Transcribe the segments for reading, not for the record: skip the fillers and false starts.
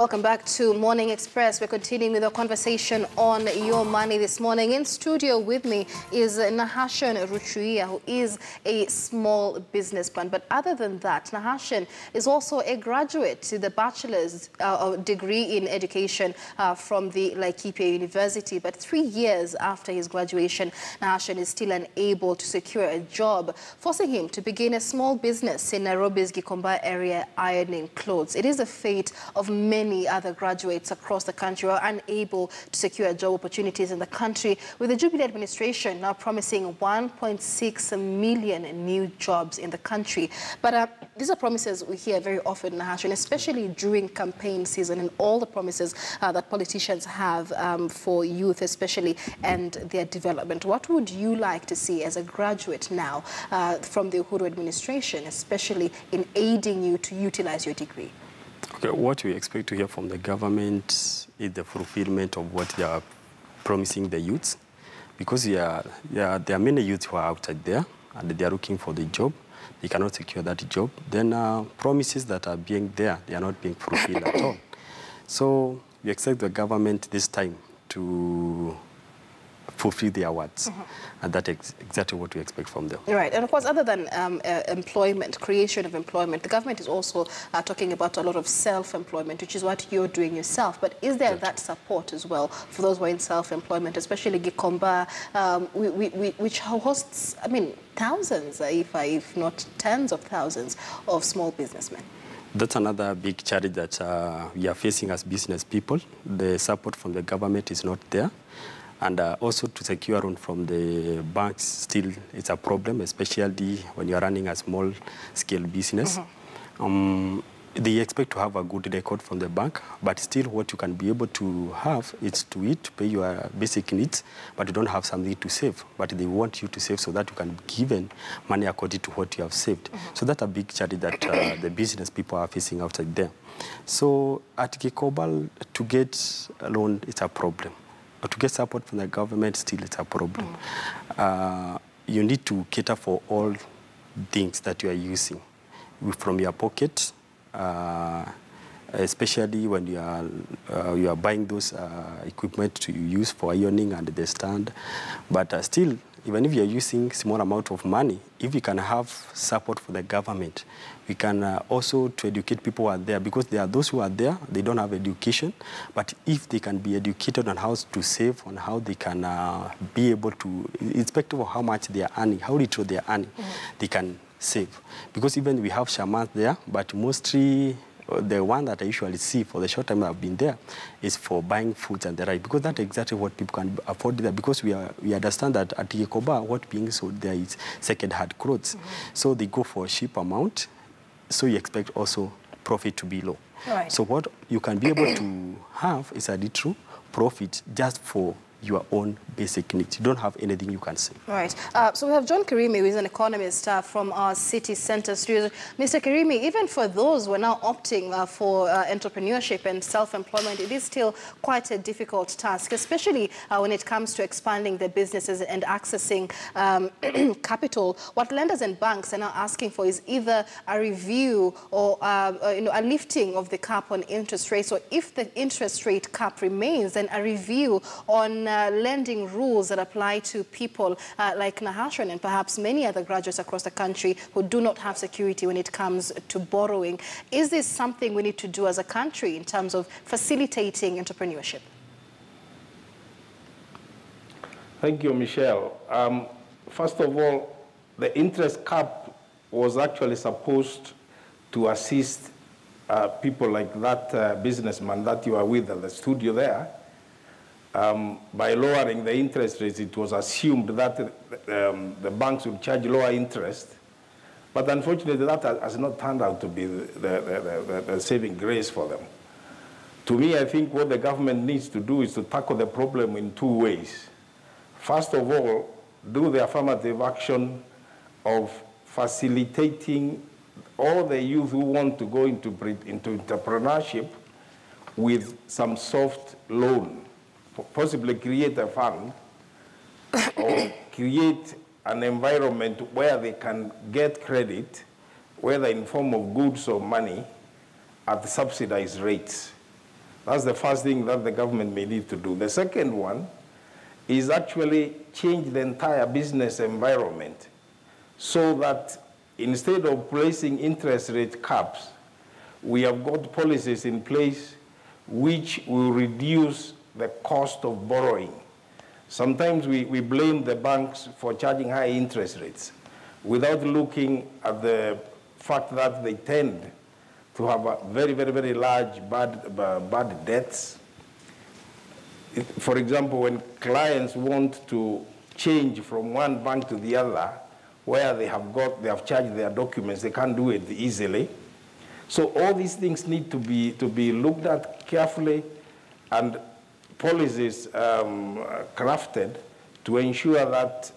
Welcome back to Morning Express. We're continuing with our conversation on your money this morning. In studio with me is Nahashan Ruchuia, who is a small businessman. But other than that, Nahashan is also a graduate to the bachelor's degree in education from the Laikipia University. But 3 years after his graduation, Nahashan is still unable to secure a job, forcing him to begin a small business in Nairobi's Gikomba area, ironing clothes. It is the fate of many other graduates across the country who are unable to secure job opportunities in the country, with the Jubilee administration now promising 1.6 million new jobs in the country. But these are promises we hear very often, Nahashan, especially during campaign season, and all the promises that politicians have for youth especially and their development. What would you like to see as a graduate now from the Uhuru administration, especially in aiding you to utilize your degree? Okay, what we expect to hear from the government is the fulfillment of what they are promising the youths, because there are many youths who are outside there and they are looking for the job. They cannot secure that job. Then promises that are being there, they are not being fulfilled at all. So we expect the government this time to fulfill their words. And that's exactly what we expect from them. Right. And of course, other than employment, creation of employment, the government is also talking about a lot of self-employment, which is what you're doing yourself. But is there that support as well for those who are in self-employment, especially Gikomba, which hosts, I mean, thousands, if not tens of thousands of small businessmen? That's another big challenge that we are facing as business people. The support from the government is not there. And also to secure loan from the banks still it's a problem, especially when you're running a small-scale business. They expect to have a good record from the bank, but still what you can be able to have is to eat, to pay your basic needs, but you don't have something to save. But they want you to save so that you can be given money according to what you have saved. So that's a big challenge that the business people are facing outside there. So at Gikomba, to get a loan, it's a problem. To get support from the government, still it's a problem. You need to cater for all things that you are using from your pocket, especially when you are buying those equipment to use for ironing and the stand. But still, even if you are using small amount of money, if you can have support from the government, we can also to educate people who are there, because there are those who are there, they don't have education, but if they can be educated on how to save, on how they can be able to, irrespective of how much they are earning, how little they are earning, they can save. Because even we have shamans there, but mostly the one that I usually see for the short time I've been there is for buying foods and the right, because that's exactly what people can afford there, because we understand that at Gikomba, what being sold there is second-hand clothes. So they go for a cheap amount, so you expect also profit to be low. Right. So what you can be able to have is a little profit just for your own basic needs. You don't have anything you can save. Right. So we have John Karimi, who is an economist from our city center studios. Mr. Karimi, even for those who are now opting for entrepreneurship and self-employment, it is still quite a difficult task, especially when it comes to expanding their businesses and accessing capital. What lenders and banks are now asking for is either a review or a lifting of the cap on interest rates, or if the interest rate cap remains, then a review on lending rules that apply to people like Nahashan and perhaps many other graduates across the country who do not have security when it comes to borrowing. Is this something we need to do as a country in terms of facilitating entrepreneurship? Thank you, Michelle. First of all, the interest cap was actually supposed to assist people like that businessman that you are with at the studio there. By lowering the interest rates, it was assumed that the banks would charge lower interest. But unfortunately, that has not turned out to be the saving grace for them. To me, I think what the government needs to do is to tackle the problem in two ways. First of all, do the affirmative action of facilitating all the youth who want to go into entrepreneurship with some soft loan. Possibly create a fund or create an environment where they can get credit, whether in form of goods or money, at subsidized rates. That's the first thing that the government may need to do. The second one is actually change the entire business environment so that instead of placing interest rate caps, we have got policies in place which will reduce the cost of borrowing. Sometimes we blame the banks for charging high interest rates without looking at the fact that they tend to have a very, very, very large bad debts. For example, when clients want to change from one bank to the other, where they have charged their documents, they can't do it easily. So all these things need to be looked at carefully, and policies crafted to ensure that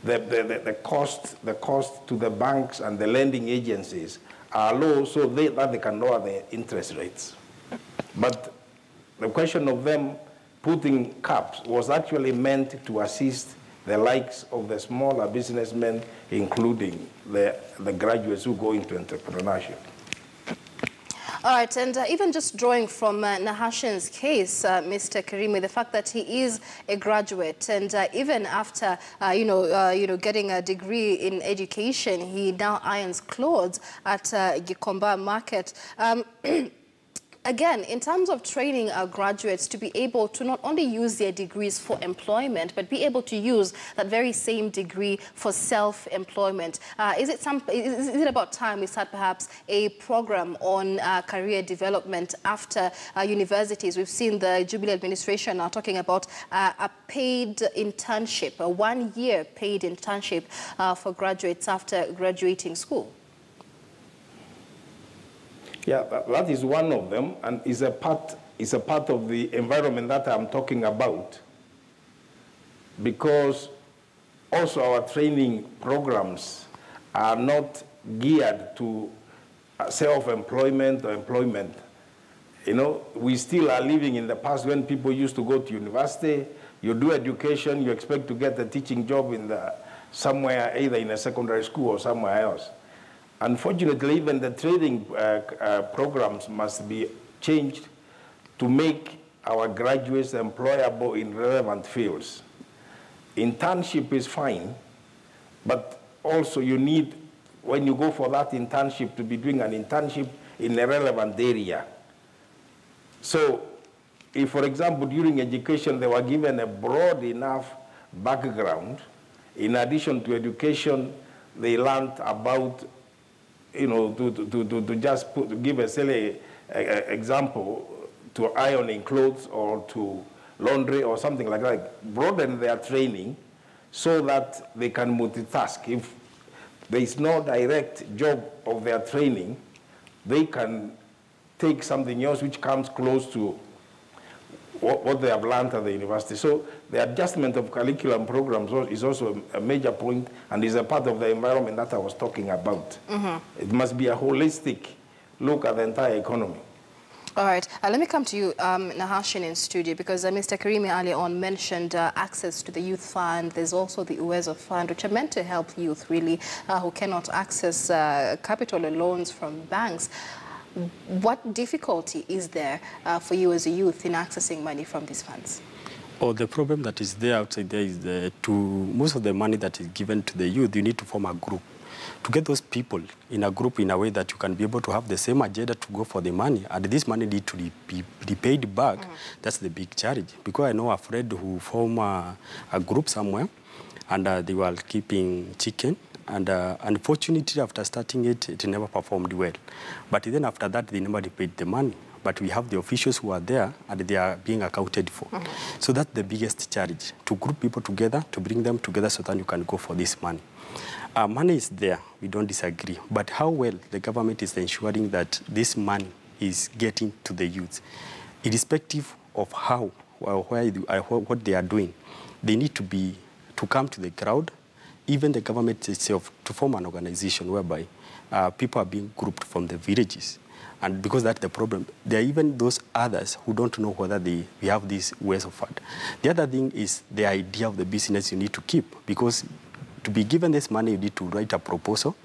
the cost to the banks and the lending agencies are low, so that they can lower the interest rates. But the question of them putting caps was actually meant to assist the likes of the smaller businessmen, including the graduates who go into entrepreneurship. All right, and even just drawing from Nahashan's case, Mr. Karimi, the fact that he is a graduate, and even after getting a degree in education, he now irons clothes at Gikomba Market. Again, in terms of training our graduates to be able to not only use their degrees for employment, but be able to use that very same degree for self-employment, is it about time we start perhaps a program on career development after universities? We've seen the Jubilee administration now talking about a paid internship, a one-year paid internship for graduates after graduating school. Yeah, that is one of them, and is a part of the environment that I'm talking about, because also our training programs are not geared to self-employment or employment. You know, we still are living in the past when people used to go to university, you do education, you expect to get a teaching job somewhere, either in a secondary school or somewhere else. Unfortunately, even the training programs must be changed to make our graduates employable in relevant fields. Internship is fine, but also you need, when you go for that internship, to be doing an internship in a relevant area. So if, for example, during education, they were given a broad enough background, in addition to education, they learned about, you know, to give a silly example, to ironing clothes or to laundry or something like that, broaden their training so that they can multitask. If there is no direct job of their training, they can take something else which comes close to what they have learned at the university. So the adjustment of curriculum programs is also a major point, and is a part of the environment that I was talking about. Mm-hmm. It must be a holistic look at the entire economy. All right, let me come to you, Nahashan, in studio, because Mr. Karimi earlier on mentioned access to the youth fund. There's also the Uwezo fund, which are meant to help youth, really, who cannot access capital or loans from banks. What difficulty is there for you as a youth in accessing money from these funds? Oh, the problem that is there outside there is most of the money that is given to the youth, you need to form a group. To get those people in a group in a way that you can be able to have the same agenda to go for the money, and this money need to be repaid back, that's the big challenge. Because I know a friend who formed a group somewhere, and they were keeping chicken. And unfortunately, after starting it, it never performed well. But then after that, they never repaid the money. But we have the officials who are there, and they are being accounted for. So that's the biggest challenge, to group people together, to bring them together so that you can go for this money. Money is there, we don't disagree. But how well the government is ensuring that this money is getting to the youth, irrespective of how or what they are doing, they need to come to the crowd. Even the government itself, to form an organization whereby people are being grouped from the villages. And because that's the problem, there are even those others who don't know whether we have these ways of fund. The other thing is the idea of the business you need to keep, because to be given this money, you need to write a proposal.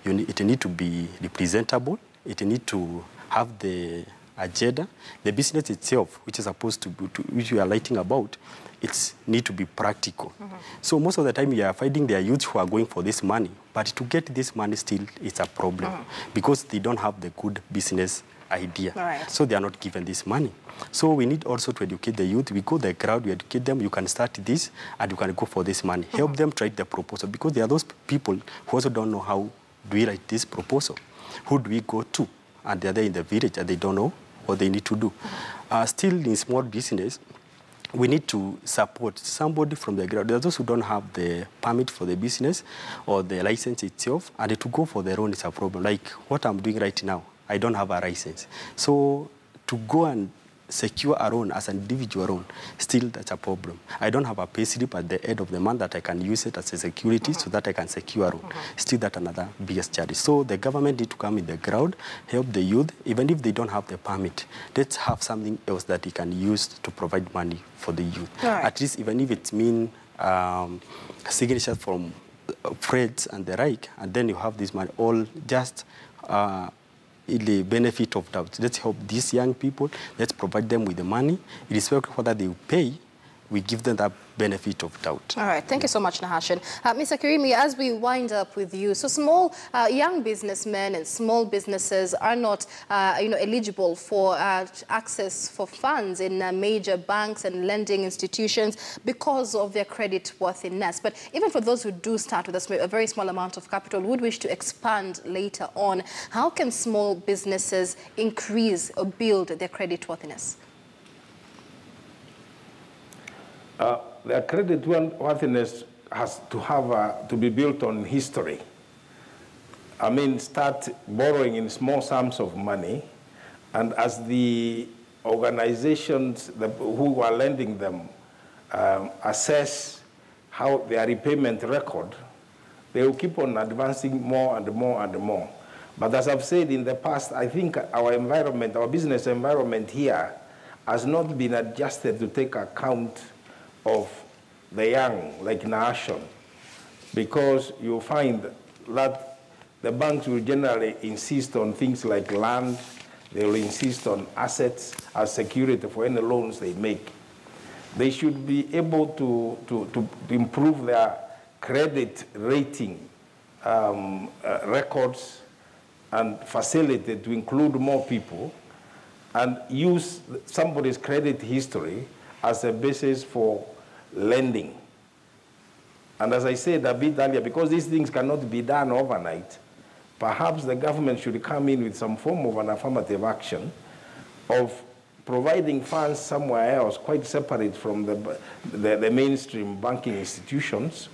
It needs to be representable. It needs to have the agenda. The business itself, which is supposed to be, which we are writing about, it's need to be practical. So most of the time, you are finding there are youths who are going for this money, but to get this money still is a problem because they don't have the good business idea. Right. So they are not given this money. So we need also to educate the youth. We go the crowd, we educate them, you can start this and you can go for this money. Help them write the proposal because there are those people who also don't know how do we write this proposal. Who do we go to? And they're there in the village and they don't know what they need to do. Still in small business, we need to support somebody from the ground. There are those who don't have the permit for the business or the license itself, and to go for their own is a problem. Like what I'm doing right now, I don't have a license. So to go and secure our own as an individual own, still that's a problem. I don't have a pay slip at the end of the month that I can use it as a security so that I can secure our own. Still that's another biggest challenge. So the government need to come in the ground, help the youth, even if they don't have the permit. Let's have something else that they can use to provide money for the youth. Right. At least even if it means signatures from friends and the like, and then you have this money, all just the benefit of doubt. Let's help these young people. Let's provide them with the money. Irrespective of whether they pay, we give them that benefit of doubt. All right. Thank you so much, Nahashan. Mr. Kirimi, as we wind up with you, so small young businessmen and small businesses are not eligible for access for funds in major banks and lending institutions because of their credit worthiness. But even for those who do start with a very small amount of capital, would wish to expand later on, how can small businesses increase or build their credit worthiness? Their credit worthiness has to have to be built on history. I mean, start borrowing in small sums of money, and as the organizations who are lending them assess how their repayment record, they will keep on advancing more and more and more. But as I've said in the past, I think our environment, our business environment here, has not been adjusted to take account of the young, like Nahashan, because you'll find that the banks will generally insist on things like land, they will insist on assets as security for any loans they make. They should be able to improve their credit rating records and facility to include more people and use somebody's credit history as a basis for lending. And as I said a bit earlier, because these things cannot be done overnight, perhaps the government should come in with some form of an affirmative action of providing funds somewhere else, quite separate from the mainstream banking institutions,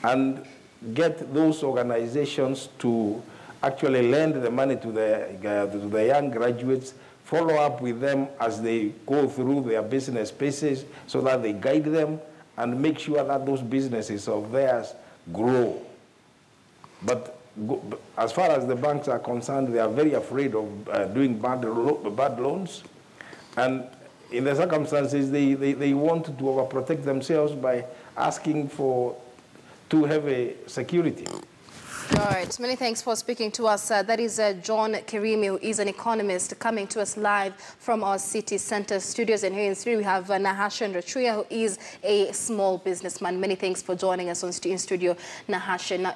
and get those organizations to actually lend the money to the young graduates, follow up with them as they go through their business spaces so that they guide them and make sure that those businesses of theirs grow. But as far as the banks are concerned, they are very afraid of doing bad loans. And in the circumstances, they want to overprotect themselves by asking for too heavy security. All right. Many thanks for speaking to us. That is John Kirimi, who is an economist, coming to us live from our city center studios. And here in studio, we have Nahashan Ruchuya, who is a small businessman. Many thanks for joining us in studio, Nahashan. Now,